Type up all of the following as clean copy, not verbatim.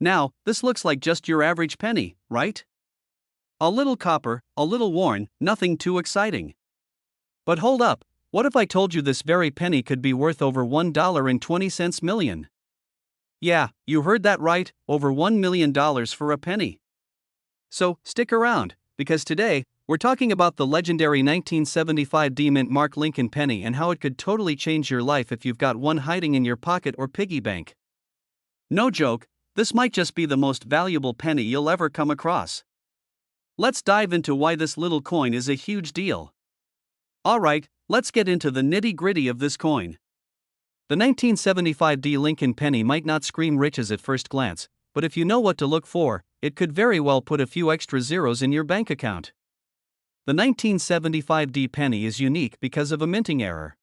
Now, this looks like just your average penny, right? A little copper, a little worn, nothing too exciting. But hold up, what if I told you this very penny could be worth over $1.20 million? Yeah, you heard that right, over $1 million for a penny. So, stick around, because today, we're talking about the legendary 1975 D Mint Mark Lincoln penny and how it could totally change your life if you've got one hiding in your pocket or piggy bank. No joke, this might just be the most valuable penny you'll ever come across. Let's dive into why this little coin is a huge deal. Alright, let's get into the nitty-gritty of this coin. The 1975 D Lincoln penny might not scream riches at first glance, but if you know what to look for, it could very well put a few extra zeros in your bank account. The 1975 D penny is unique because of a minting error.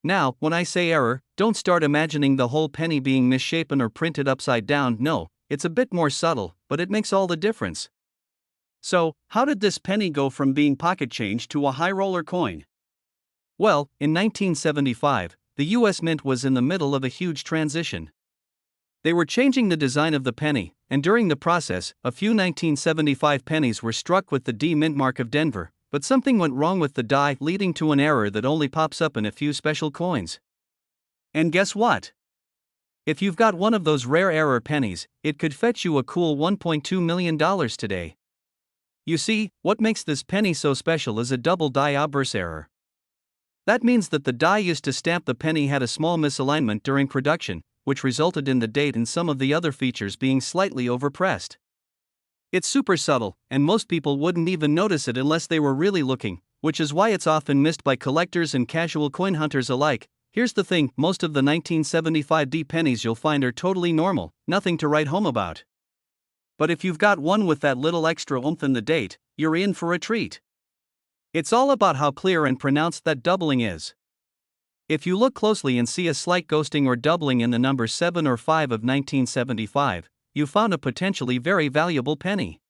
Now, when I say error, don't start imagining the whole penny being misshapen or printed upside down. No, it's a bit more subtle, but it makes all the difference. So, how did this penny go from being pocket change to a high roller coin? Well, in 1975, the US Mint was in the middle of a huge transition. They were changing the design of the penny, and during the process, a few 1975 pennies were struck with the D Mint mark of Denver, but something went wrong with the die, leading to an error that only pops up in a few special coins. And guess what? If you've got one of those rare error pennies, it could fetch you a cool $1.2 million today. You see, what makes this penny so special is a double die obverse error. That means that the die used to stamp the penny had a small misalignment during production, which resulted in the date and some of the other features being slightly overpressed. It's super subtle, and most people wouldn't even notice it unless they were really looking, which is why it's often missed by collectors and casual coin hunters alike. Here's the thing, most of the 1975 D pennies you'll find are totally normal, nothing to write home about. But if you've got one with that little extra oomph in the date, you're in for a treat. It's all about how clear and pronounced that doubling is. If you look closely and see a slight ghosting or doubling in the number 7 or 5 of 1975, you found a potentially very valuable penny.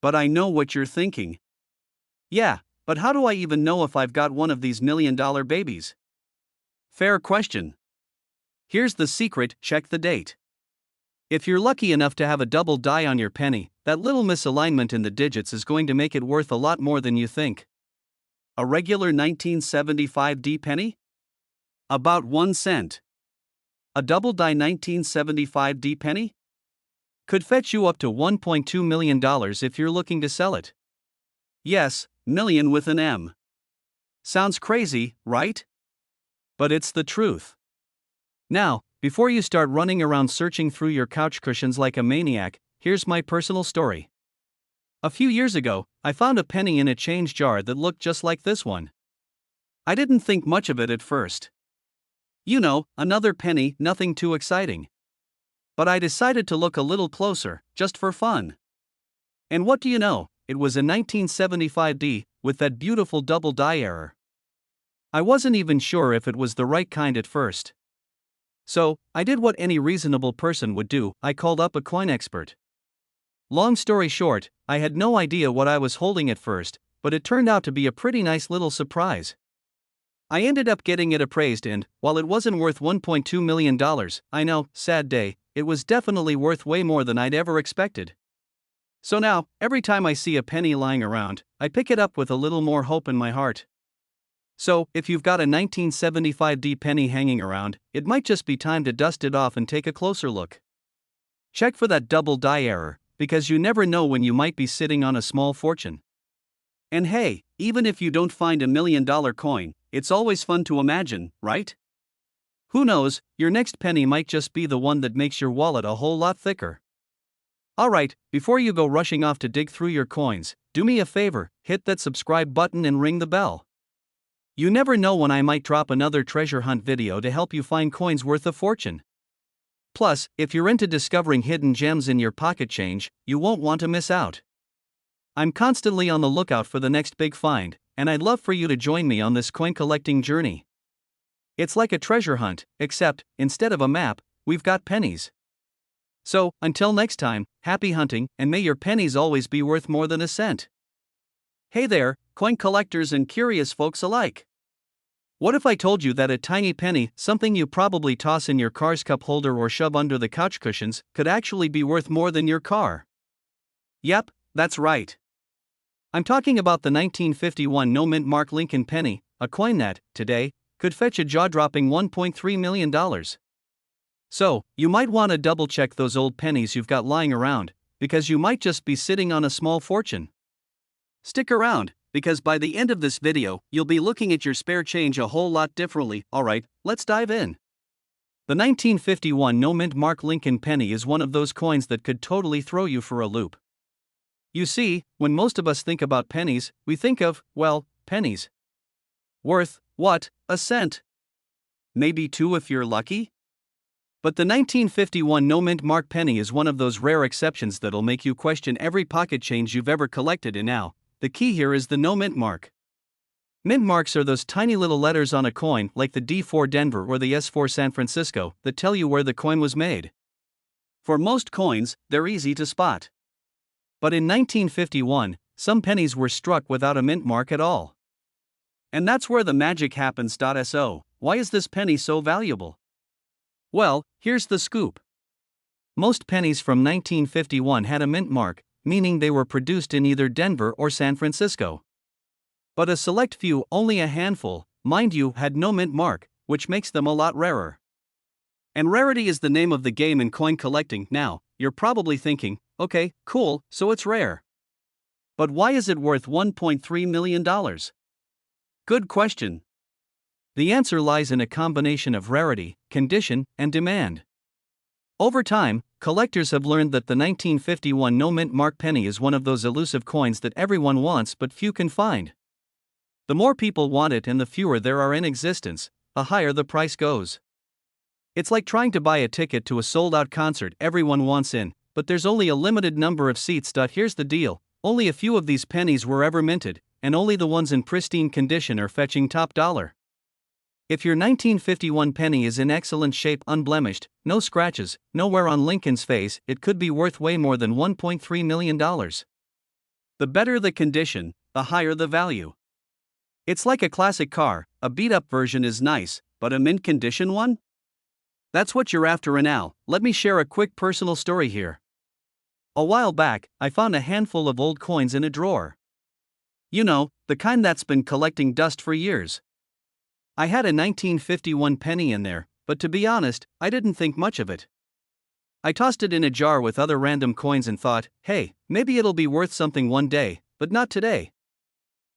But I know what you're thinking. Yeah, but how do I even know if I've got one of these $1 million babies? Fair question. Here's the secret, check the date. If you're lucky enough to have a double die on your penny, that little misalignment in the digits is going to make it worth a lot more than you think. A regular 1975 D penny? About 1 cent. A double die 1975 D penny? Could fetch you up to $1.2 million if you're looking to sell it. Yes, million with an M. Sounds crazy, right? But it's the truth. Now, before you start running around searching through your couch cushions like a maniac, here's my personal story. A few years ago, I found a penny in a change jar that looked just like this one. I didn't think much of it at first. You know, another penny, nothing too exciting. But I decided to look a little closer, just for fun. And what do you know, it was a 1975 D, with that beautiful double die error. I wasn't even sure if it was the right kind at first. So, I did what any reasonable person would do, I called up a coin expert. Long story short, I had no idea what I was holding at first, but it turned out to be a pretty nice little surprise. I ended up getting it appraised and, while it wasn't worth $1.2 million, I know, sad day, it was definitely worth way more than I'd ever expected. So now, every time I see a penny lying around, I pick it up with a little more hope in my heart. So, if you've got a 1975 D penny hanging around, it might just be time to dust it off and take a closer look. Check for that double die error, because you never know when you might be sitting on a small fortune. And hey, even if you don't find $1 million coin, it's always fun to imagine, right? Who knows, your next penny might just be the one that makes your wallet a whole lot thicker. Alright, before you go rushing off to dig through your coins, do me a favor, hit that subscribe button and ring the bell. You never know when I might drop another treasure hunt video to help you find coins worth a fortune. Plus, if you're into discovering hidden gems in your pocket change, you won't want to miss out. I'm constantly on the lookout for the next big find, and I'd love for you to join me on this coin collecting journey. It's like a treasure hunt, except, instead of a map, we've got pennies. So, until next time, happy hunting, and may your pennies always be worth more than a cent. Hey there, coin collectors and curious folks alike. What if I told you that a tiny penny, something you probably toss in your car's cup holder or shove under the couch cushions, could actually be worth more than your car? Yep, that's right. I'm talking about the 1951 no-mint mark Lincoln penny, a coin that, today, could fetch a jaw-dropping $1.3 million. So, you might want to double-check those old pennies you've got lying around, because you might just be sitting on a small fortune. Stick around, because by the end of this video, you'll be looking at your spare change a whole lot differently. Alright, let's dive in. The 1951 no-mint mark Lincoln penny is one of those coins that could totally throw you for a loop. You see, when most of us think about pennies, we think of, well, pennies. Worth, what, a cent? Maybe two if you're lucky? But the 1951 no-mint mark penny is one of those rare exceptions that'll make you question every pocket change you've ever collected. And now, the key here is the no-mint mark. Mint marks are those tiny little letters on a coin, like the D for Denver or the S for San Francisco, that tell you where the coin was made. For most coins, they're easy to spot. But in 1951, some pennies were struck without a mint mark at all. And that's where the magic happens. So, why is this penny so valuable? Well, here's the scoop. Most pennies from 1951 had a mint mark, meaning they were produced in either Denver or San Francisco. But a select few, only a handful, mind you, had no mint mark, which makes them a lot rarer. And rarity is the name of the game in coin collecting. Now, you're probably thinking, okay, cool, so it's rare. But why is it worth $1.3 million? Good question. The answer lies in a combination of rarity, condition, and demand. Over time, collectors have learned that the 1951 no-mint mark penny is one of those elusive coins that everyone wants but few can find. The more people want it and the fewer there are in existence, the higher the price goes. It's like trying to buy a ticket to a sold-out concert everyone wants in, but there's only a limited number of seats. Here's the deal, only a few of these pennies were ever minted, and only the ones in pristine condition are fetching top dollar. If your 1951 penny is in excellent shape, unblemished, no scratches, no wear on Lincoln's face, it could be worth way more than $1.3 million. The better the condition, the higher the value. It's like a classic car, a beat-up version is nice, but a mint condition one? That's what you're after. And now, let me share a quick personal story here. A while back, I found a handful of old coins in a drawer. You know, the kind that's been collecting dust for years. I had a 1951 penny in there, but to be honest, I didn't think much of it. I tossed it in a jar with other random coins and thought, hey, maybe it'll be worth something one day, but not today.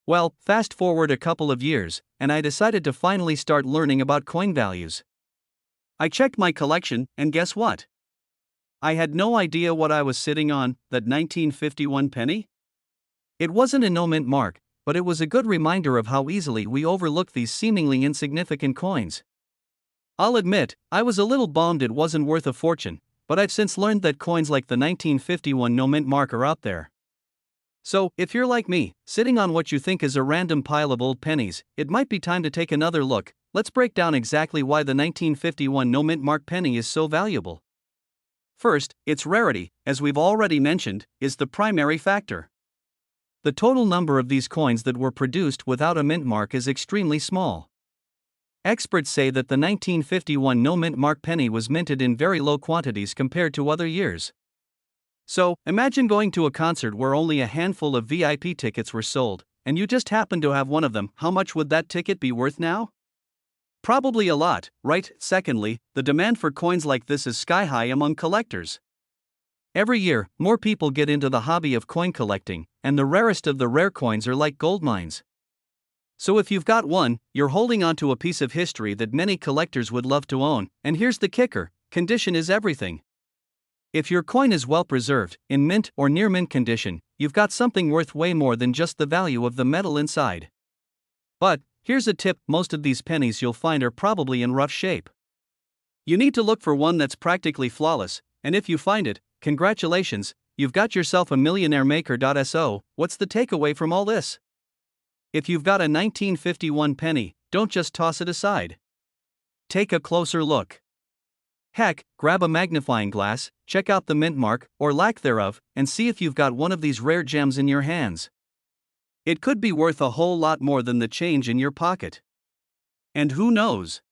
Well, fast forward a couple of years, and I decided to finally start learning about coin values. I checked my collection, and guess what? I had no idea what I was sitting on, that 1951 penny. It wasn't a no-mint mark, but it was a good reminder of how easily we overlook these seemingly insignificant coins. I'll admit, I was a little bummed it wasn't worth a fortune, but I've since learned that coins like the 1951 no-mint mark are out there. So, if you're like me, sitting on what you think is a random pile of old pennies, it might be time to take another look. Let's break down exactly why the 1951 no-mint mark penny is so valuable. First, its rarity, as we've already mentioned, is the primary factor. The total number of these coins that were produced without a mint mark is extremely small. Experts say that the 1951 no-mint mark penny was minted in very low quantities compared to other years. So, imagine going to a concert where only a handful of VIP tickets were sold, and you just happen to have one of them. How much would that ticket be worth now? Probably a lot, right? Secondly, the demand for coins like this is sky high among collectors. Every year, more people get into the hobby of coin collecting, and the rarest of the rare coins are like gold mines. So if you've got one, you're holding onto a piece of history that many collectors would love to own, and here's the kicker, condition is everything. If your coin is well preserved, in mint or near mint condition, you've got something worth way more than just the value of the metal inside. But, here's a tip, most of these pennies you'll find are probably in rough shape. You need to look for one that's practically flawless, and if you find it, congratulations, you've got yourself a millionaire maker. So, what's the takeaway from all this? If you've got a 1951 penny, don't just toss it aside. Take a closer look. Heck, grab a magnifying glass, check out the mint mark, or lack thereof, and see if you've got one of these rare gems in your hands. It could be worth a whole lot more than the change in your pocket. And who knows?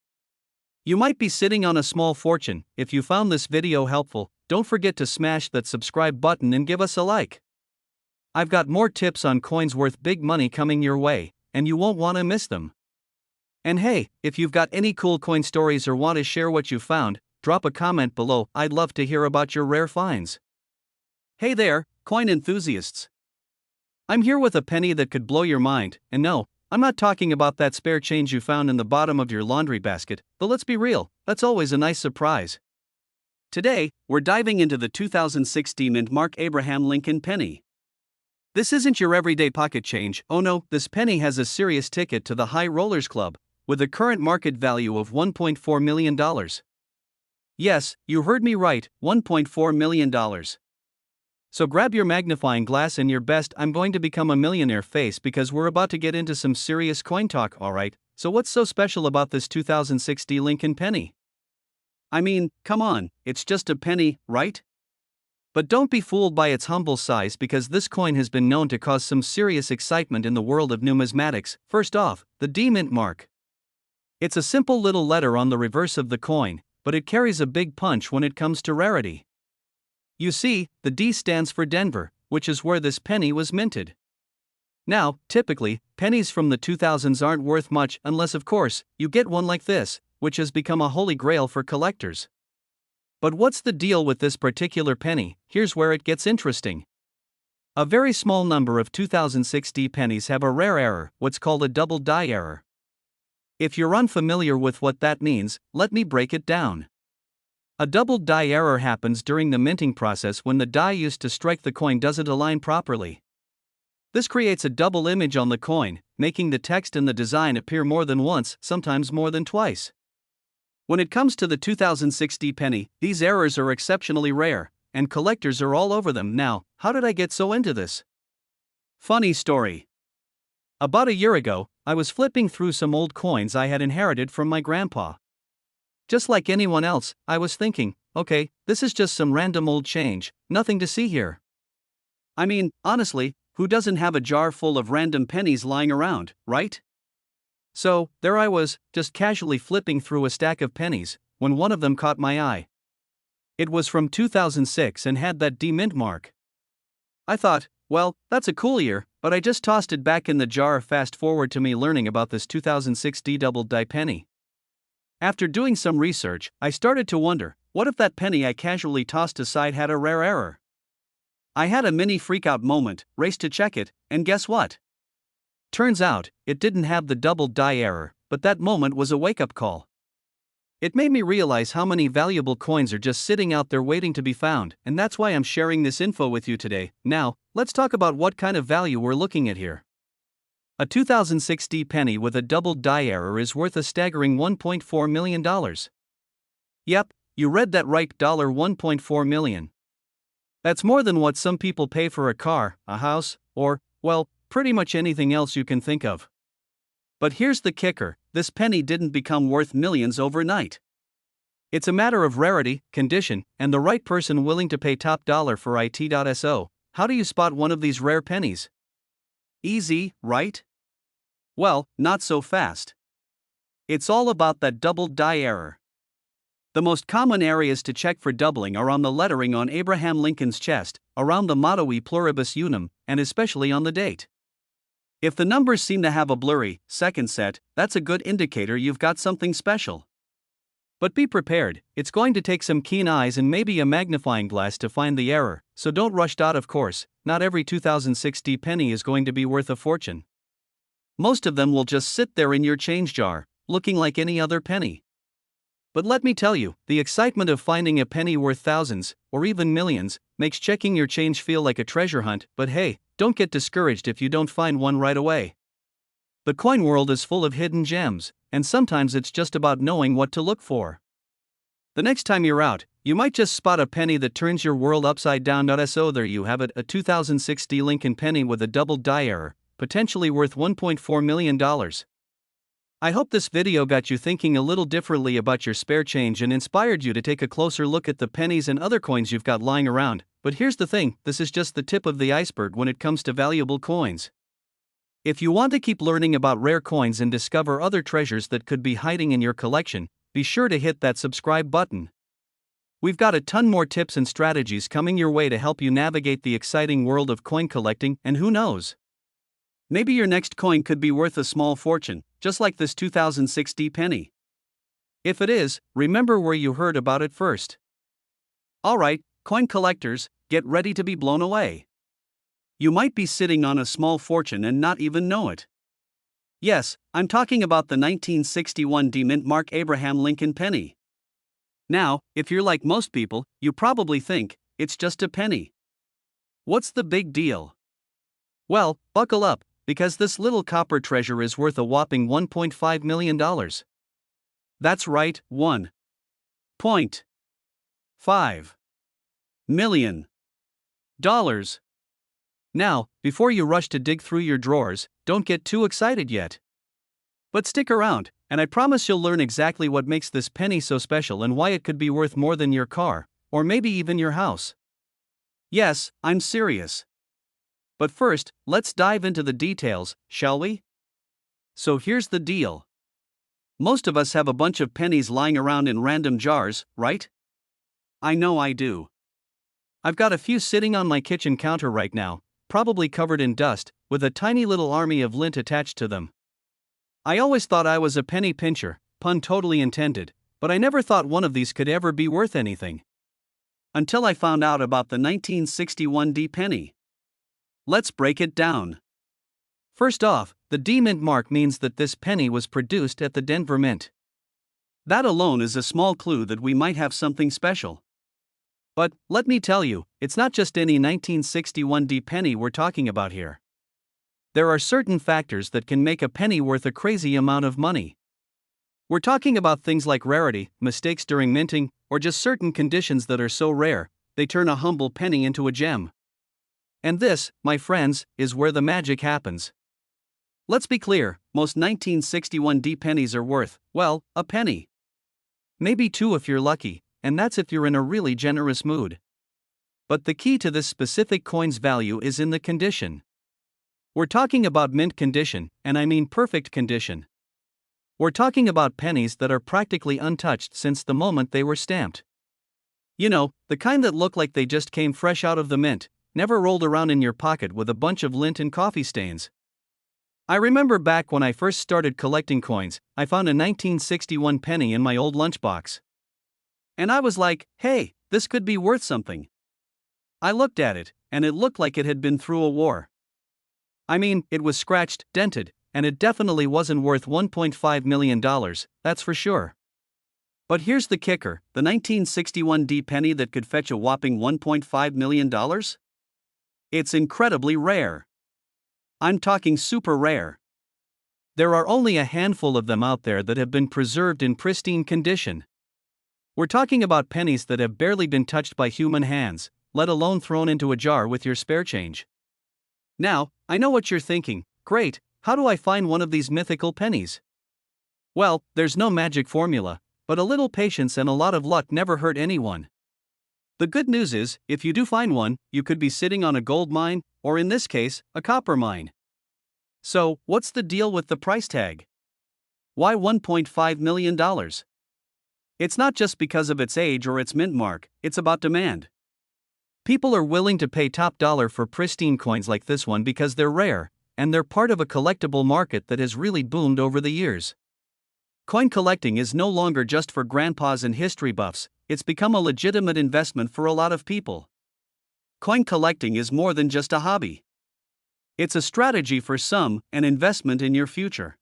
You might be sitting on a small fortune. If you found this video helpful, don't forget to smash that subscribe button and give us a like. I've got more tips on coins worth big money coming your way, and you won't want to miss them. And hey, if you've got any cool coin stories or want to share what you found, drop a comment below. I'd love to hear about your rare finds. Hey there, coin enthusiasts. I'm here with a penny that could blow your mind, and no, I'm not talking about that spare change you found in the bottom of your laundry basket, but let's be real, that's always a nice surprise. Today, we're diving into the 2016 mint Mark Abraham Lincoln penny. This isn't your everyday pocket change. Oh no, this penny has a serious ticket to the High Rollers Club, with a current market value of $1.4 million. Yes, you heard me right, $1.4 million. So grab your magnifying glass and your best "I'm going to become a millionaire" face, because we're about to get into some serious coin talk, alright? So what's so special about this 2016 Lincoln penny? I mean, come on, it's just a penny, right? But don't be fooled by its humble size, because this coin has been known to cause some serious excitement in the world of numismatics. First off, the D mint mark. It's a simple little letter on the reverse of the coin, but it carries a big punch when it comes to rarity. You see, the D stands for Denver, which is where this penny was minted. Now, typically, pennies from the 2000s aren't worth much unless, of course, you get one like this, which has become a holy grail for collectors. But what's the deal with this particular penny? Here's where it gets interesting. A very small number of 2060 pennies have a rare error, what's called a double die error. If you're unfamiliar with what that means, let me break it down. A double die error happens during the minting process when the die used to strike the coin doesn't align properly. This creates a double image on the coin, making the text and the design appear more than once, sometimes more than twice. When it comes to the 2060 penny, these errors are exceptionally rare, and collectors are all over them. Now, how did I get so into this? Funny story. About a year ago, I was flipping through some old coins I had inherited from my grandpa. Just like anyone else, I was thinking, okay, this is just some random old change, nothing to see here. I mean, honestly, who doesn't have a jar full of random pennies lying around, right? So, there I was, just casually flipping through a stack of pennies, when one of them caught my eye. It was from 2006 and had that D mint mark. I thought, well, that's a cool year, but I just tossed it back in the jar. Fast forward to me learning about this 2006 D double die penny. After doing some research, I started to wonder, what if that penny I casually tossed aside had a rare error? I had a mini freakout moment, raced to check it, and guess what? Turns out, it didn't have the double die error, but that moment was a wake-up call. It made me realize how many valuable coins are just sitting out there waiting to be found, and that's why I'm sharing this info with you today. Now, let's talk about what kind of value we're looking at here. A 2060 penny with a double die error is worth a staggering $1.4 million. Yep, you read that right, $1.4 million. That's more than what some people pay for a car, a house, or, well, pretty much anything else you can think of. But here's the kicker, this penny didn't become worth millions overnight. It's a matter of rarity, condition, and the right person willing to pay top dollar for it. So, how do you spot one of these rare pennies? Easy, right? Well, not so fast. It's all about that double die error. The most common areas to check for doubling are on the lettering on Abraham Lincoln's chest, around the motto E pluribus unum, and especially on the date. If the numbers seem to have a blurry second set, that's a good indicator you've got something special. But be prepared, it's going to take some keen eyes and maybe a magnifying glass to find the error, so don't rush. Of course, not every 2060 penny is going to be worth a fortune. Most of them will just sit there in your change jar, looking like any other penny. But let me tell you, the excitement of finding a penny worth thousands, or even millions, makes checking your change feel like a treasure hunt. But hey, don't get discouraged if you don't find one right away. The coin world is full of hidden gems, and sometimes it's just about knowing what to look for. The next time you're out, you might just spot a penny that turns your world upside down. So there you have it, a 2060 Lincoln penny with a double die error, potentially worth $1.4 million. I hope this video got you thinking a little differently about your spare change and inspired you to take a closer look at the pennies and other coins you've got lying around. But here's the thing, this is just the tip of the iceberg when it comes to valuable coins. If you want to keep learning about rare coins and discover other treasures that could be hiding in your collection, be sure to hit that subscribe button. We've got a ton more tips and strategies coming your way to help you navigate the exciting world of coin collecting, and who knows? Maybe your next coin could be worth a small fortune, just like this 2006 penny. If it is, remember where you heard about it first. Alright, coin collectors, get ready to be blown away. You might be sitting on a small fortune and not even know it. Yes, I'm talking about the 1961 mint Mark Abraham Lincoln penny. Now, if you're like most people, you probably think, it's just a penny. What's the big deal? Well, buckle up, because this little copper treasure is worth a whopping $1.5 million. That's right, $1.5 million. Now, before you rush to dig through your drawers, don't get too excited yet. But stick around, and I promise you'll learn exactly what makes this penny so special and why it could be worth more than your car, or maybe even your house. Yes, I'm serious. But first, let's dive into the details, shall we? So here's the deal. Most of us have a bunch of pennies lying around in random jars, right? I know I do. I've got a few sitting on my kitchen counter right now, probably covered in dust, with a tiny little army of lint attached to them. I always thought I was a penny pincher, pun totally intended, but I never thought one of these could ever be worth anything. Until I found out about the 1961 penny. Let's break it down. First off, the D mint mark means that this penny was produced at the Denver Mint. That alone is a small clue that we might have something special. But, let me tell you, it's not just any 1961 penny we're talking about here. There are certain factors that can make a penny worth a crazy amount of money. We're talking about things like rarity, mistakes during minting, or just certain conditions that are so rare, they turn a humble penny into a gem. And this, my friends, is where the magic happens. Let's be clear, most 1961 pennies are worth, well, a penny. Maybe two if you're lucky, and that's if you're in a really generous mood. But the key to this specific coin's value is in the condition. We're talking about mint condition, and I mean perfect condition. We're talking about pennies that are practically untouched since the moment they were stamped. You know, the kind that look like they just came fresh out of the mint, never rolled around in your pocket with a bunch of lint and coffee stains. I remember back when I first started collecting coins, I found a 1961 penny in my old lunchbox. And I was like, hey, this could be worth something. I looked at it, and it looked like it had been through a war. I mean, it was scratched, dented, and it definitely wasn't worth $1.5 million, that's for sure. But here's the kicker, the 1961 penny that could fetch a whopping $1.5 million? It's incredibly rare. I'm talking super rare. There are only a handful of them out there that have been preserved in pristine condition. We're talking about pennies that have barely been touched by human hands, let alone thrown into a jar with your spare change. Now, I know what you're thinking, great, how do I find one of these mythical pennies? Well, there's no magic formula, but a little patience and a lot of luck never hurt anyone. The good news is, if you do find one, you could be sitting on a gold mine, or in this case, a copper mine. So, what's the deal with the price tag? Why $1.5 million? It's not just because of its age or its mint mark, it's about demand. People are willing to pay top dollar for pristine coins like this one because they're rare, and they're part of a collectible market that has really boomed over the years. Coin collecting is no longer just for grandpas and history buffs, it's become a legitimate investment for a lot of people. Coin collecting is more than just a hobby. It's a strategy for some, an investment in your future.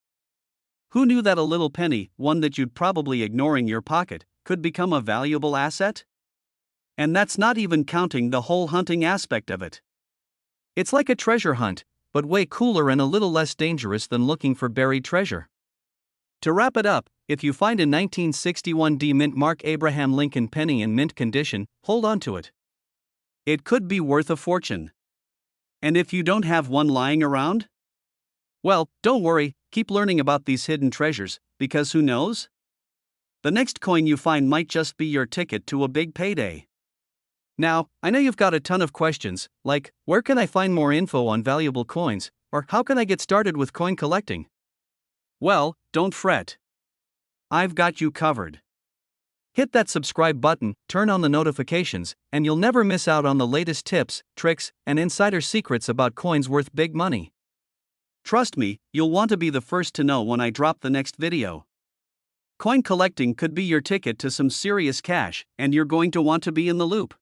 Who knew that a little penny, one that you'd probably ignore in your pocket, could become a valuable asset? And that's not even counting the whole hunting aspect of it. It's like a treasure hunt, but way cooler and a little less dangerous than looking for buried treasure. To wrap it up, if you find a 1961 mint Mark Abraham Lincoln penny in mint condition, hold on to it. It could be worth a fortune. And if you don't have one lying around? Well, don't worry, keep learning about these hidden treasures, because who knows? The next coin you find might just be your ticket to a big payday. Now, I know you've got a ton of questions, like, where can I find more info on valuable coins, Or how can I get started with coin collecting? Well, don't fret. I've got you covered. Hit that subscribe button, turn on the notifications, and you'll never miss out on the latest tips, tricks, and insider secrets about coins worth big money. Trust me, you'll want to be the first to know when I drop the next video. Coin collecting could be your ticket to some serious cash, and you're going to want to be in the loop.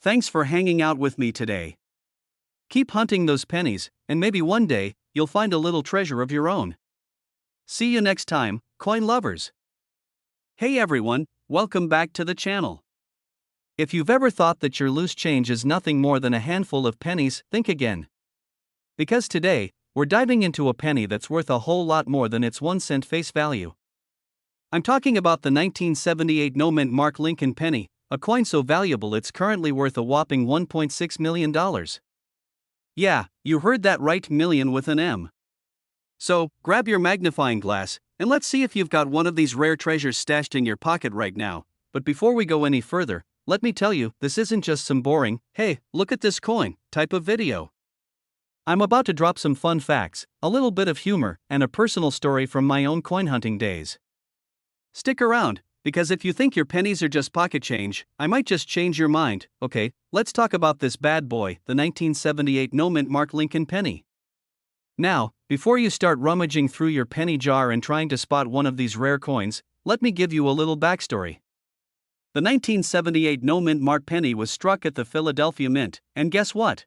Thanks for hanging out with me today. Keep hunting those pennies, and maybe one day, you'll find a little treasure of your own. See you next time, coin lovers. Hey everyone, welcome back to the channel. If you've ever thought that your loose change is nothing more than a handful of pennies, think again. Because today, we're diving into a penny that's worth a whole lot more than its 1 cent face value. I'm talking about the 1978 no-mint mark Lincoln penny, a coin so valuable it's currently worth a whopping $1.6 million. Yeah, you heard that right, million with an M. So, grab your magnifying glass, and let's see if you've got one of these rare treasures stashed in your pocket right now. But before we go any further, let me tell you, this isn't just some boring, "Hey, look at this coin" type of video. I'm about to drop some fun facts, a little bit of humor, and a personal story from my own coin hunting days. Stick around, because if you think your pennies are just pocket change, I might just change your mind. Okay, let's talk about this bad boy, the 1978 no-mint mark Lincoln penny. Now, before you start rummaging through your penny jar and trying to spot one of these rare coins, let me give you a little backstory. The 1978 no-mint mark penny was struck at the Philadelphia Mint, and guess what?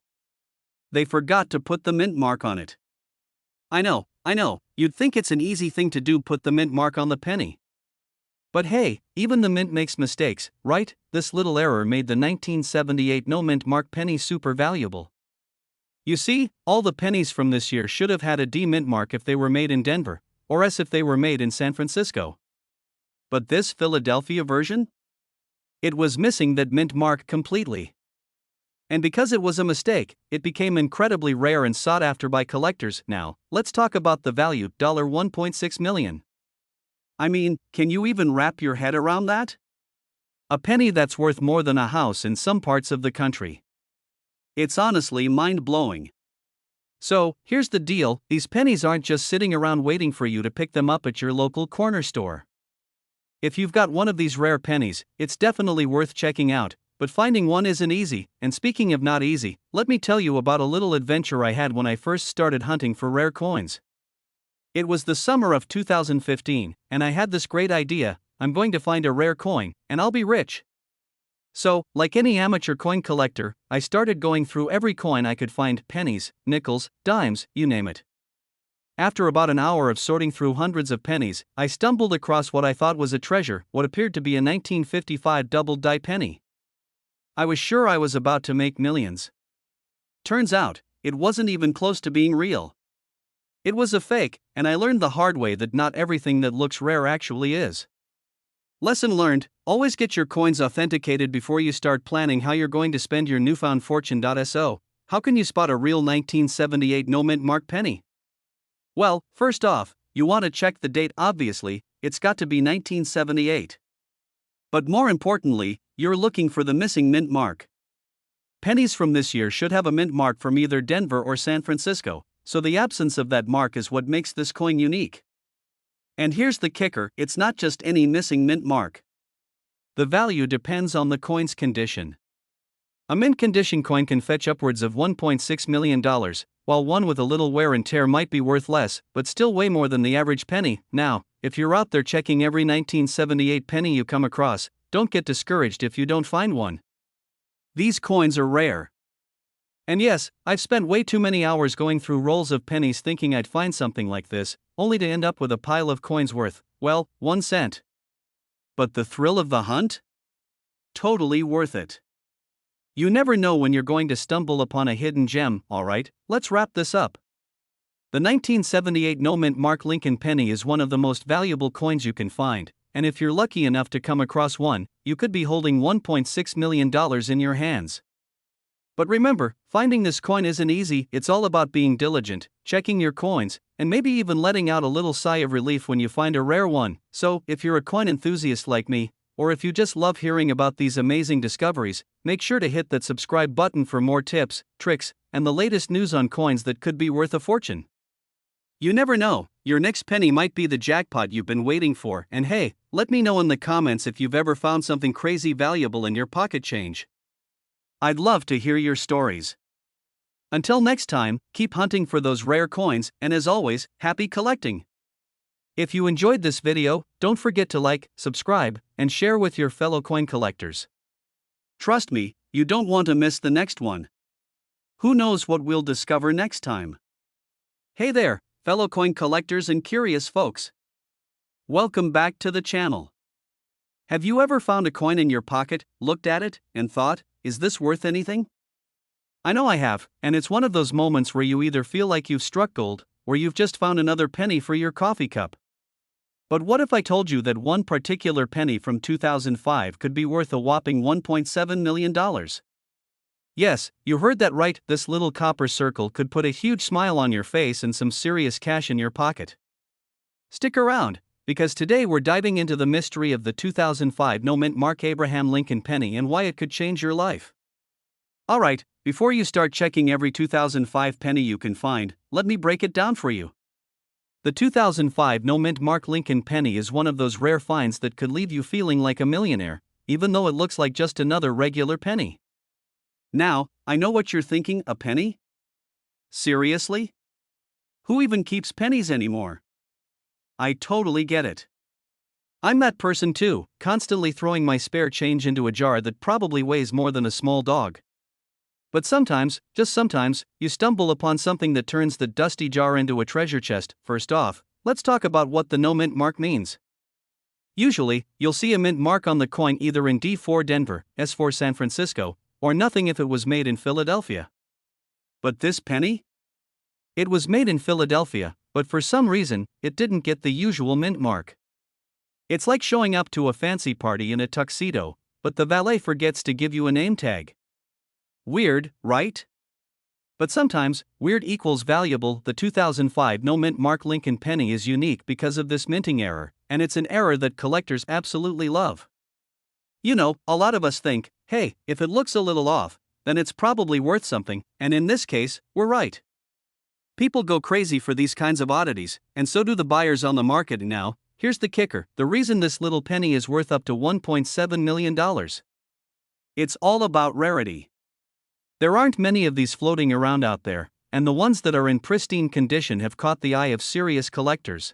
They forgot to put the mint mark on it. I know, you'd think it's an easy thing to do, put the mint mark on the penny. But hey, even the mint makes mistakes, right? This little error made the 1978 no-mint mark penny super valuable. You see, all the pennies from this year should have had a D mint mark if they were made in Denver, or else if they were made in San Francisco. But this Philadelphia version? It was missing that mint mark completely. And because it was a mistake, it became incredibly rare and sought after by collectors. Now, let's talk about the value, $1.6 million. I mean, can you even wrap your head around that? A penny that's worth more than a house in some parts of the country. It's honestly mind-blowing. So, here's the deal, these pennies aren't just sitting around waiting for you to pick them up at your local corner store. If you've got one of these rare pennies, it's definitely worth checking out, but finding one isn't easy. And speaking of not easy, let me tell you about a little adventure I had when I first started hunting for rare coins. It was the summer of 2015, and I had this great idea: I'm going to find a rare coin, and I'll be rich. So, like any amateur coin collector, I started going through every coin I could find: pennies, nickels, dimes, you name it. After about an hour of sorting through hundreds of pennies, I stumbled across what I thought was a treasure, what appeared to be a 1955 double-die penny. I was sure I was about to make millions. Turns out, it wasn't even close to being real. It was a fake, and I learned the hard way that not everything that looks rare actually is. Lesson learned: always get your coins authenticated before you start planning how you're going to spend your newfound fortune. So, how can you spot a real 1978 no-mint mark penny? Well, first off, you want to check the date. Obviously, it's got to be 1978. But more importantly, you're looking for the missing mint mark. Pennies from this year should have a mint mark from either Denver or San Francisco, so the absence of that mark is what makes this coin unique. And here's the kicker: it's not just any missing mint mark. The value depends on the coin's condition. A mint condition coin can fetch upwards of $1.6 million, while one with a little wear and tear might be worth less, but still way more than the average penny. Now, if you're out there checking every 1978 penny you come across, don't get discouraged if you don't find one. These coins are rare. And yes, I've spent way too many hours going through rolls of pennies thinking I'd find something like this, only to end up with a pile of coins worth, well, 1 cent. But the thrill of the hunt? Totally worth it. You never know when you're going to stumble upon a hidden gem. Alright, let's wrap this up. The 1978 no-mint mark Lincoln penny is one of the most valuable coins you can find, and if you're lucky enough to come across one, you could be holding $1.6 million in your hands. But remember, finding this coin isn't easy. It's all about being diligent, checking your coins, and maybe even letting out a little sigh of relief when you find a rare one. So, if you're a coin enthusiast like me, or if you just love hearing about these amazing discoveries, make sure to hit that subscribe button for more tips, tricks, and the latest news on coins that could be worth a fortune. You never know, your next penny might be the jackpot you've been waiting for, and hey, let me know in the comments if you've ever found something crazy valuable in your pocket change. I'd love to hear your stories. Until next time, keep hunting for those rare coins, and as always, happy collecting! If you enjoyed this video, don't forget to like, subscribe, and share with your fellow coin collectors. Trust me, you don't want to miss the next one. Who knows what we'll discover next time? Hey there, fellow coin collectors and curious folks. Welcome back to the channel. Have you ever found a coin in your pocket, looked at it, and thought, is this worth anything? I know I have, and it's one of those moments where you either feel like you've struck gold, or you've just found another penny for your coffee cup. But what if I told you that one particular penny from 2005 could be worth a whopping $1.7 million? Yes, you heard that right, this little copper circle could put a huge smile on your face and some serious cash in your pocket. Stick around, because today we're diving into the mystery of the 2005 no-mint Mark Abraham Lincoln penny and why it could change your life. Alright, before you start checking every 2005 penny you can find, let me break it down for you. The 2005 no-mint Mark Lincoln penny is one of those rare finds that could leave you feeling like a millionaire, even though it looks like just another regular penny. Now, I know what you're thinking, a penny? Seriously? Who even keeps pennies anymore? I totally get it. I'm that person too, constantly throwing my spare change into a jar that probably weighs more than a small dog. But sometimes, just sometimes, you stumble upon something that turns the dusty jar into a treasure chest. First off, let's talk about what the no-mint mark means. Usually, you'll see a mint mark on the coin either in D for Denver, S for San Francisco, or nothing if it was made in Philadelphia. But this penny? It was made in Philadelphia, but for some reason, it didn't get the usual mint mark. It's like showing up to a fancy party in a tuxedo, but the valet forgets to give you a name tag. Weird, right? But sometimes, weird equals valuable. The 2005 no-mint Mark Lincoln penny is unique because of this minting error, and it's an error that collectors absolutely love. You know, a lot of us think, hey, if it looks a little off, then it's probably worth something, and in this case, we're right. People go crazy for these kinds of oddities, and so do the buyers on the market now. Here's the kicker, the reason this little penny is worth up to $1.7 million. It's all about rarity. There aren't many of these floating around out there, and the ones that are in pristine condition have caught the eye of serious collectors.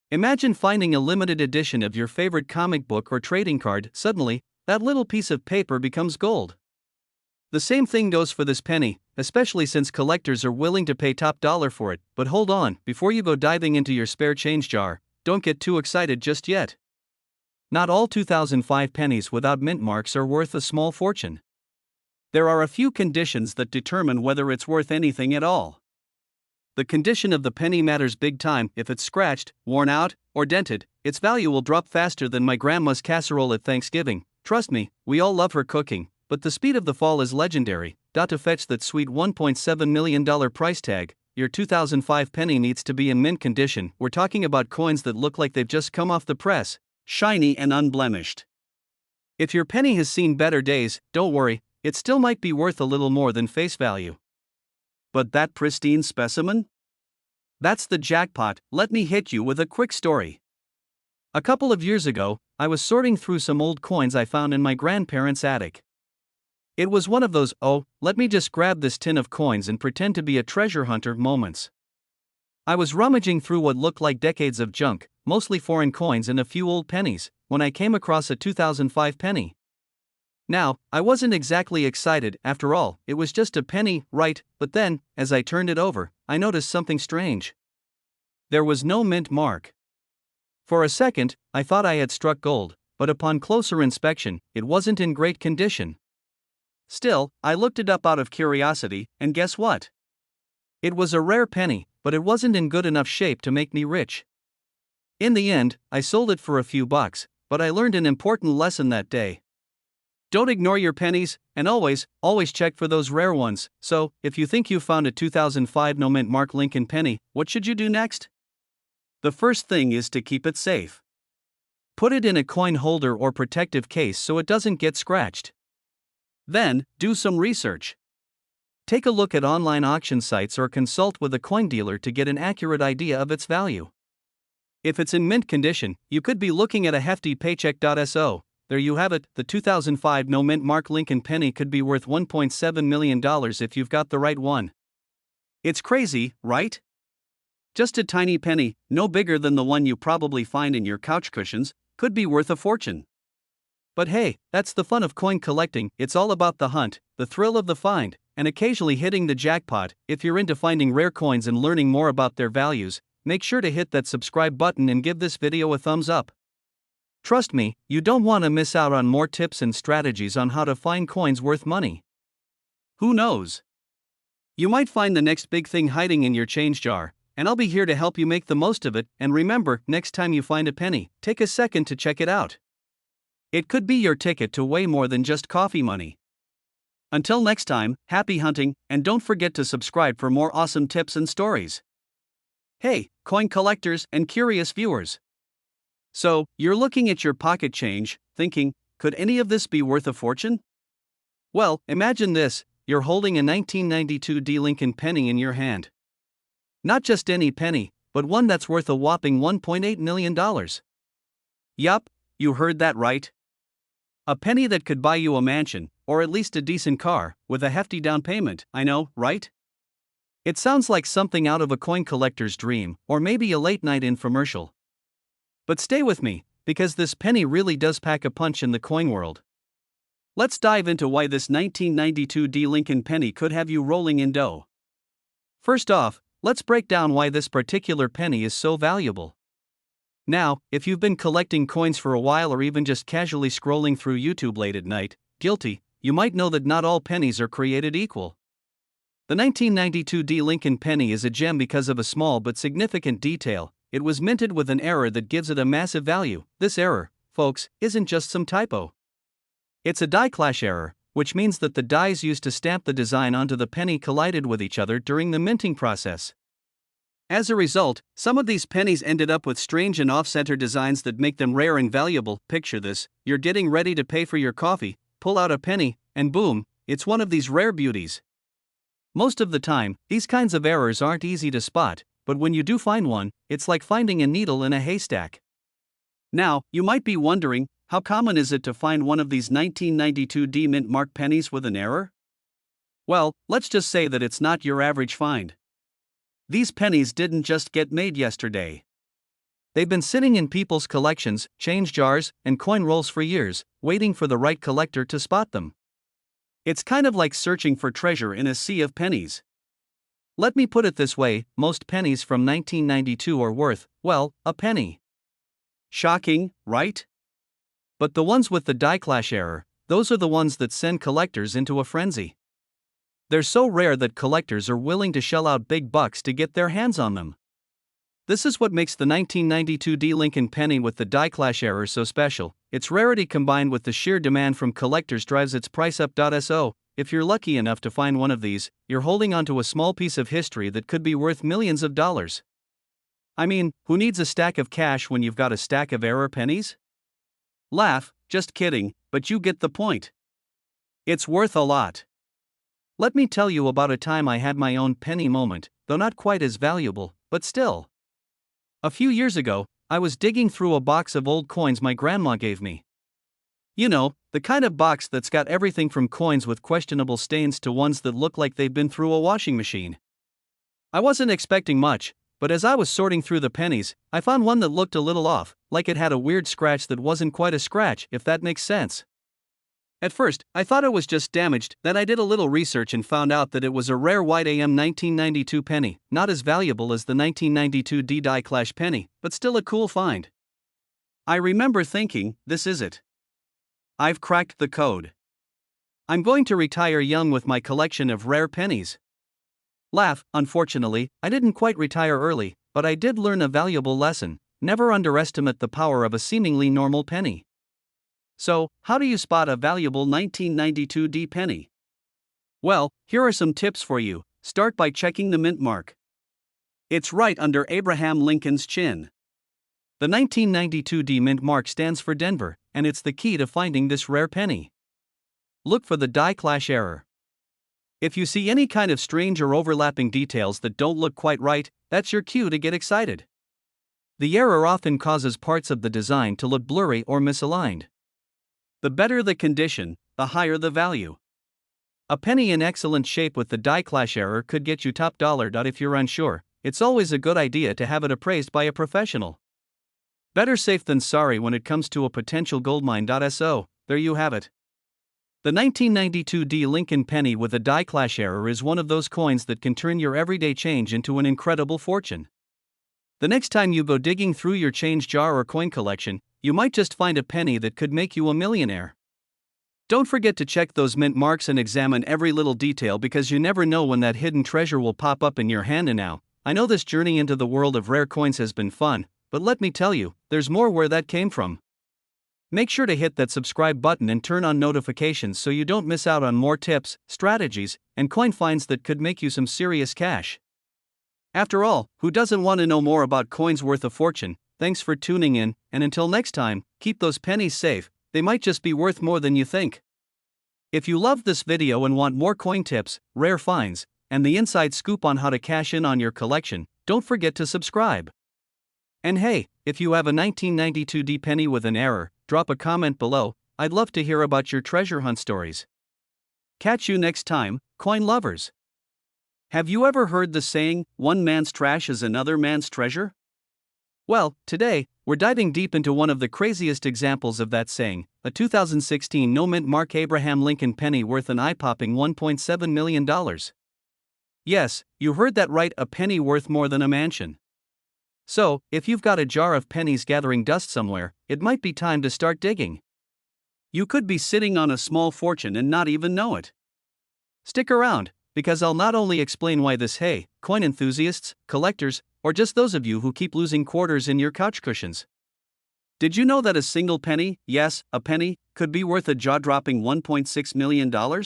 Imagine finding a limited edition of your favorite comic book or trading card. Suddenly, that little piece of paper becomes gold. The same thing goes for this penny, especially since collectors are willing to pay top dollar for it. But hold on, before you go diving into your spare change jar, don't get too excited just yet. Not all 2005 pennies without mint marks are worth a small fortune. There are a few conditions that determine whether it's worth anything at all. The condition of the penny matters big time. If it's scratched, worn out, or dented, its value will drop faster than my grandma's casserole at Thanksgiving. Trust me, we all love her cooking, but the speed of the fall is legendary. To fetch that sweet $1.7 million price tag, your 2005 penny needs to be in mint condition. We're talking about coins that look like they've just come off the press, shiny and unblemished. If your penny has seen better days, don't worry, it still might be worth a little more than face value. But that pristine specimen? That's the jackpot. Let me hit you with a quick story. A couple of years ago, I was sorting through some old coins I found in my grandparents' attic. It was one of those, oh, let me just grab this tin of coins and pretend to be a treasure hunter moments. I was rummaging through what looked like decades of junk, mostly foreign coins and a few old pennies, when I came across a 2005 penny. Now, I wasn't exactly excited. After all, it was just a penny, right? But then, as I turned it over, I noticed something strange. There was no mint mark. For a second, I thought I had struck gold, but upon closer inspection, it wasn't in great condition. Still, I looked it up out of curiosity, and guess what? It was a rare penny, but it wasn't in good enough shape to make me rich. In the end, I sold it for a few bucks, but I learned an important lesson that day. Don't ignore your pennies, and always check for those rare ones. So, if you think you found a 2005 no-mint Mark Lincoln penny, what should you do next? The first thing is to keep it safe. Put it in a coin holder or protective case so it doesn't get scratched. Then, do some research. Take a look at online auction sites or consult with a coin dealer to get an accurate idea of its value. If it's in mint condition, you could be looking at a hefty paycheck. So, there you have it, the 2005 no mint mark Lincoln penny could be worth $1.7 million if you've got the right one. It's crazy, right? Just a tiny penny, no bigger than the one you probably find in your couch cushions, could be worth a fortune. But hey, that's the fun of coin collecting. It's all about the hunt, the thrill of the find, and occasionally hitting the jackpot. If you're into finding rare coins and learning more about their values, make sure to hit that subscribe button and give this video a thumbs up. Trust me, you don't want to miss out on more tips and strategies on how to find coins worth money. Who knows? You might find the next big thing hiding in your change jar, and I'll be here to help you make the most of it. And remember, next time you find a penny, take a second to check it out. It could be your ticket to way more than just coffee money. Until next time, happy hunting, and don't forget to subscribe for more awesome tips and stories. Hey, coin collectors and curious viewers. So, you're looking at your pocket change, thinking, could any of this be worth a fortune? Well, imagine this, you're holding a 1992 D Lincoln penny in your hand. Not just any penny, but one that's worth a whopping $1.8 million. Yup, you heard that right. A penny that could buy you a mansion, or at least a decent car, with a hefty down payment. I know, right? It sounds like something out of a coin collector's dream, or maybe a late-night infomercial. But stay with me, because this penny really does pack a punch in the coin world. Let's dive into why this 1992 D Lincoln penny could have you rolling in dough. First off, let's break down why this particular penny is so valuable. Now, if you've been collecting coins for a while or even just casually scrolling through YouTube late at night, guilty, you might know that not all pennies are created equal. The 1992 D Lincoln penny is a gem because of a small but significant detail. It was minted with an error that gives it a massive value. This error, folks, isn't just some typo. It's a die clash error, which means that the dies used to stamp the design onto the penny collided with each other during the minting process. As a result, some of these pennies ended up with strange and off-center designs that make them rare and valuable. Picture this, you're getting ready to pay for your coffee, pull out a penny, and boom, it's one of these rare beauties. Most of the time, these kinds of errors aren't easy to spot, but when you do find one, it's like finding a needle in a haystack. Now, you might be wondering, how common is it to find one of these 1992 D mint mark pennies with an error? Well, let's just say that it's not your average find. These pennies didn't just get made yesterday. They've been sitting in people's collections, change jars, and coin rolls for years, waiting for the right collector to spot them. It's kind of like searching for treasure in a sea of pennies. Let me put it this way, most pennies from 1992 are worth, well, a penny. Shocking, right? But the ones with the die clash error, those are the ones that send collectors into a frenzy. They're so rare that collectors are willing to shell out big bucks to get their hands on them. This is what makes the 1992 D Lincoln penny with the die clash error so special. Its rarity combined with the sheer demand from collectors drives its price up. So, if you're lucky enough to find one of these, you're holding onto a small piece of history that could be worth millions of dollars. I mean, who needs a stack of cash when you've got a stack of error pennies? Laugh, just kidding, but you get the point. It's worth a lot. Let me tell you about a time I had my own penny moment, though not quite as valuable, but still. A few years ago, I was digging through a box of old coins my grandma gave me. You know, the kind of box that's got everything from coins with questionable stains to ones that look like they've been through a washing machine. I wasn't expecting much, but as I was sorting through the pennies, I found one that looked a little off, like it had a weird scratch that wasn't quite a scratch, if that makes sense. At first, I thought it was just damaged, then I did a little research and found out that it was a rare white AM 1992 penny, not as valuable as the 1992 D die clash penny, but still a cool find. I remember thinking, this is it. I've cracked the code. I'm going to retire young with my collection of rare pennies. Laugh, unfortunately, I didn't quite retire early, but I did learn a valuable lesson: never underestimate the power of a seemingly normal penny. So, how do you spot a valuable 1992 D penny? Well, here are some tips for you. Start by checking the mint mark. It's right under Abraham Lincoln's chin. The 1992 D mint mark stands for Denver, and it's the key to finding this rare penny. Look for the die clash error. If you see any kind of strange or overlapping details that don't look quite right, that's your cue to get excited. The error often causes parts of the design to look blurry or misaligned. The better the condition, the higher the value. A penny in excellent shape with the die clash error could get you top dollar. If you're unsure, it's always a good idea to have it appraised by a professional. Better safe than sorry when it comes to a potential goldmine. So, there you have it. The 1992 D Lincoln penny with a die clash error is one of those coins that can turn your everyday change into an incredible fortune. The next time you go digging through your change jar or coin collection, you might just find a penny that could make you a millionaire. Don't forget to check those mint marks and examine every little detail, because you never know when that hidden treasure will pop up in your hand. And now, I know this journey into the world of rare coins has been fun, but let me tell you, there's more where that came from. Make sure to hit that subscribe button and turn on notifications so you don't miss out on more tips, strategies, and coin finds that could make you some serious cash. After all, who doesn't want to know more about coins worth a fortune? Thanks for tuning in, and until next time, keep those pennies safe. They might just be worth more than you think. If you loved this video and want more coin tips, rare finds, and the inside scoop on how to cash in on your collection, don't forget to subscribe. And hey, if you have a 1992 D penny with an error, drop a comment below. I'd love to hear about your treasure hunt stories. Catch you next time, coin lovers. Have you ever heard the saying, one man's trash is another man's treasure? Well, today, we're diving deep into one of the craziest examples of that saying, a 2016 no-mint mark Abraham Lincoln penny worth an eye-popping $1.7 million. Yes, you heard that right, a penny worth more than a mansion. So, if you've got a jar of pennies gathering dust somewhere, it might be time to start digging. You could be sitting on a small fortune and not even know it. Stick around, because I'll not only explain why this, hey, coin enthusiasts, collectors, or just those of you who keep losing quarters in your couch cushions. Did you know that a single penny, yes, a penny, could be worth a jaw-dropping $1.6 million?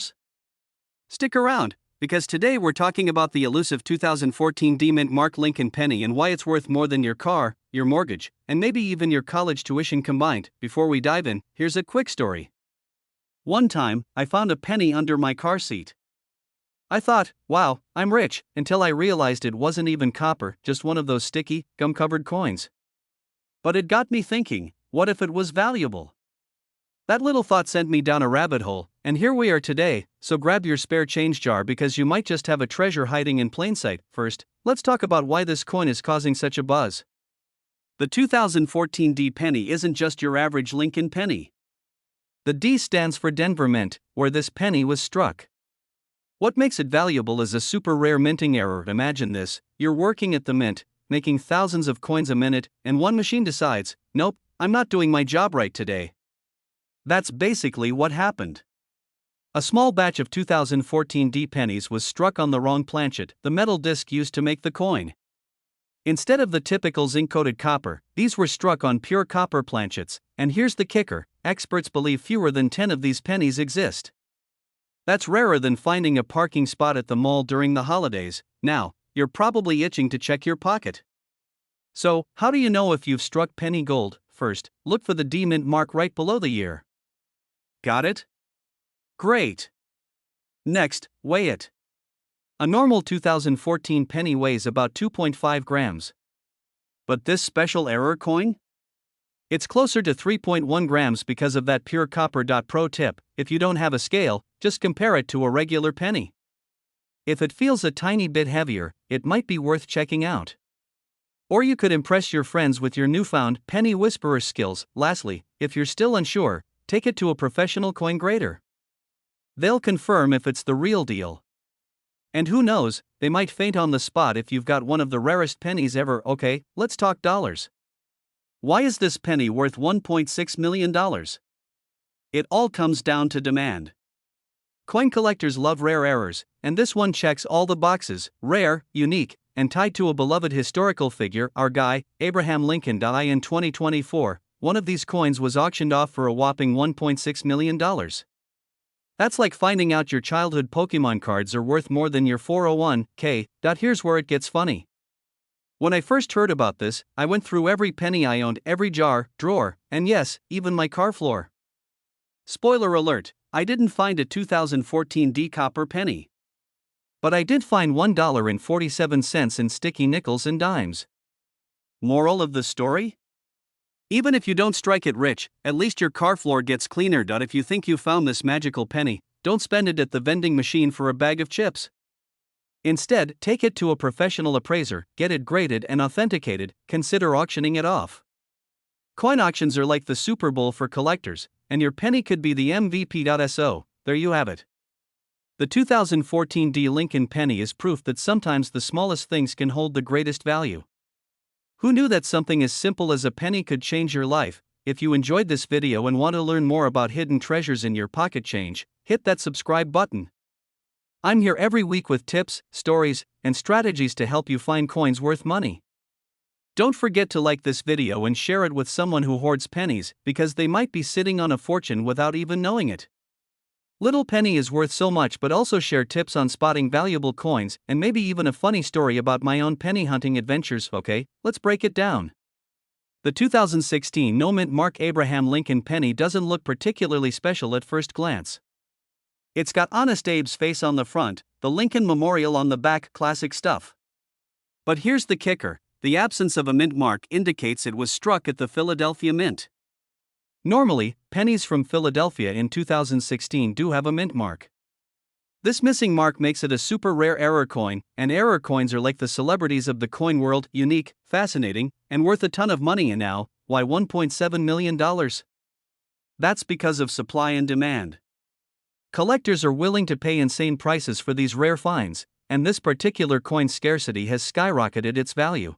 Stick around, because today we're talking about the elusive 2014 D mint mark Lincoln penny and why it's worth more than your car, your mortgage, and maybe even your college tuition combined. Before we dive in, here's a quick story. One time, I found a penny under my car seat. I thought, wow, I'm rich, until I realized it wasn't even copper, just one of those sticky, gum-covered coins. But it got me thinking, what if it was valuable? That little thought sent me down a rabbit hole, and here we are today. So grab your spare change jar, because you might just have a treasure hiding in plain sight. First, let's talk about why this coin is causing such a buzz. The 2014 D penny isn't just your average Lincoln penny. The D stands for Denver Mint, where this penny was struck. What makes it valuable is a super rare minting error. Imagine this: you're working at the mint, making thousands of coins a minute, and one machine decides, nope, I'm not doing my job right today. That's basically what happened. A small batch of 2014 D pennies was struck on the wrong planchet, the metal disc used to make the coin. Instead of the typical zinc-coated copper, these were struck on pure copper planchets, and here's the kicker: experts believe fewer than 10 of these pennies exist. That's rarer than finding a parking spot at the mall during the holidays. Now, you're probably itching to check your pocket. So, how do you know if you've struck penny gold? First, look for the D mint mark right below the year. Got it? Great. Next, weigh it. A normal 2014 penny weighs about 2.5 grams. But this special error coin? It's closer to 3.1 grams because of that pure copper. Pro tip: if you don't have a scale, just compare it to a regular penny. If it feels a tiny bit heavier, it might be worth checking out. Or you could impress your friends with your newfound penny whisperer skills. Lastly, if you're still unsure, take it to a professional coin grader. They'll confirm if it's the real deal. And who knows, they might faint on the spot if you've got one of the rarest pennies ever. Okay, let's talk dollars. Why is this penny worth $1.6 million? It all comes down to demand. Coin collectors love rare errors, and this one checks all the boxes: rare, unique, and tied to a beloved historical figure, our guy, Abraham Lincoln. In 2024, one of these coins was auctioned off for a whopping $1.6 million. That's like finding out your childhood Pokemon cards are worth more than your 401k. Here's where it gets funny. When I first heard about this, I went through every penny I owned, every jar, drawer, and yes, even my car floor. Spoiler alert, I didn't find a 2014 D copper penny. But I did find $1.47 in sticky nickels and dimes. Moral of the story? Even if you don't strike it rich, at least your car floor gets cleaner. If you think you found this magical penny, don't spend it at the vending machine for a bag of chips. Instead, take it to a professional appraiser, get it graded and authenticated, consider auctioning it off. Coin auctions are like the Super Bowl for collectors, and your penny could be the MVP. So, there you have it. The 2014 D Lincoln penny is proof that sometimes the smallest things can hold the greatest value. Who knew that something as simple as a penny could change your life? If you enjoyed this video and want to learn more about hidden treasures in your pocket change, hit that subscribe button. I'm here every week with tips, stories, and strategies to help you find coins worth money. Don't forget to like this video and share it with someone who hoards pennies, because they might be sitting on a fortune without even knowing it. Little penny is worth so much, but also share tips on spotting valuable coins and maybe even a funny story about my own penny hunting adventures. Okay, let's break it down. The 2016 no-mint Mark Abraham Lincoln penny doesn't look particularly special at first glance. It's got Honest Abe's face on the front, the Lincoln Memorial on the back, classic stuff. But here's the kicker, the absence of a mint mark indicates it was struck at the Philadelphia Mint. Normally, pennies from Philadelphia in 2016 do have a mint mark. This missing mark makes it a super rare error coin, and error coins are like the celebrities of the coin world, unique, fascinating, and worth a ton of money. And now, why $1.7 million? That's because of supply and demand. Collectors are willing to pay insane prices for these rare finds, and this particular coin's scarcity has skyrocketed its value.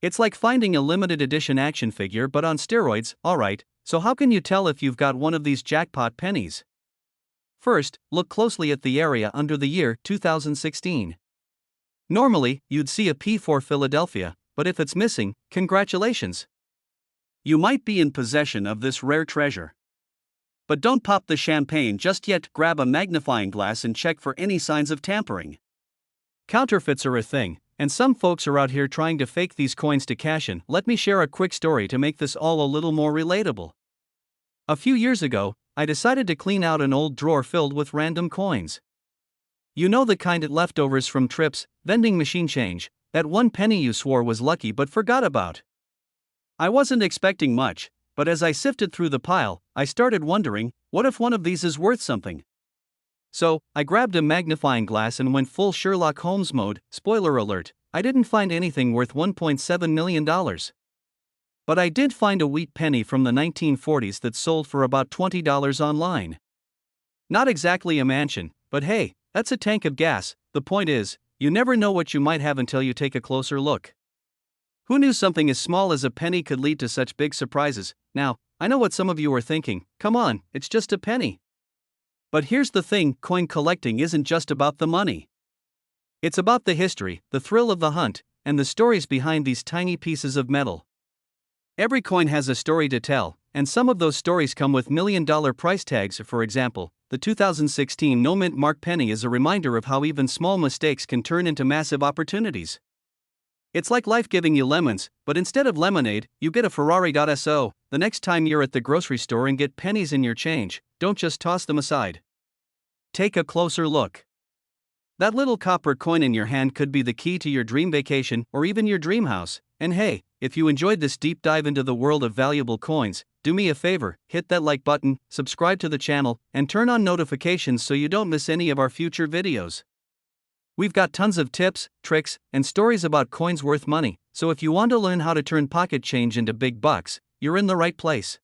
It's like finding a limited edition action figure but on steroids. Alright, so how can you tell if you've got one of these jackpot pennies? First, look closely at the area under the year 2016. Normally, you'd see a P for Philadelphia, but if it's missing, congratulations. You might be in possession of this rare treasure. But don't pop the champagne just yet, grab a magnifying glass and check for any signs of tampering. Counterfeits are a thing, and some folks are out here trying to fake these coins to cash in. Let me share a quick story to make this all a little more relatable. A few years ago, I decided to clean out an old drawer filled with random coins. You know, the kind of leftovers from trips, vending machine change, that one penny you swore was lucky but forgot about. I wasn't expecting much, but as I sifted through the pile, I started wondering, what if one of these is worth something? So, I grabbed a magnifying glass and went full Sherlock Holmes mode. Spoiler alert, I didn't find anything worth $1.7 million. But I did find a wheat penny from the 1940s that sold for about $20 online. Not exactly a mansion, but hey, that's a tank of gas. The point is, you never know what you might have until you take a closer look. Who knew something as small as a penny could lead to such big surprises? Now, I know what some of you are thinking, come on, it's just a penny. But here's the thing, coin collecting isn't just about the money. It's about the history, the thrill of the hunt, and the stories behind these tiny pieces of metal. Every coin has a story to tell, and some of those stories come with million-dollar price tags. For example, the 2016 no-mint Mark penny is a reminder of how even small mistakes can turn into massive opportunities. It's like life giving you lemons, but instead of lemonade, you get a Ferrari. So, the next time you're at the grocery store and get pennies in your change, don't just toss them aside. Take a closer look. That little copper coin in your hand could be the key to your dream vacation or even your dream house. And hey, if you enjoyed this deep dive into the world of valuable coins, do me a favor, hit that like button, subscribe to the channel, and turn on notifications so you don't miss any of our future videos. We've got tons of tips, tricks, and stories about coins worth money, so if you want to learn how to turn pocket change into big bucks, you're in the right place.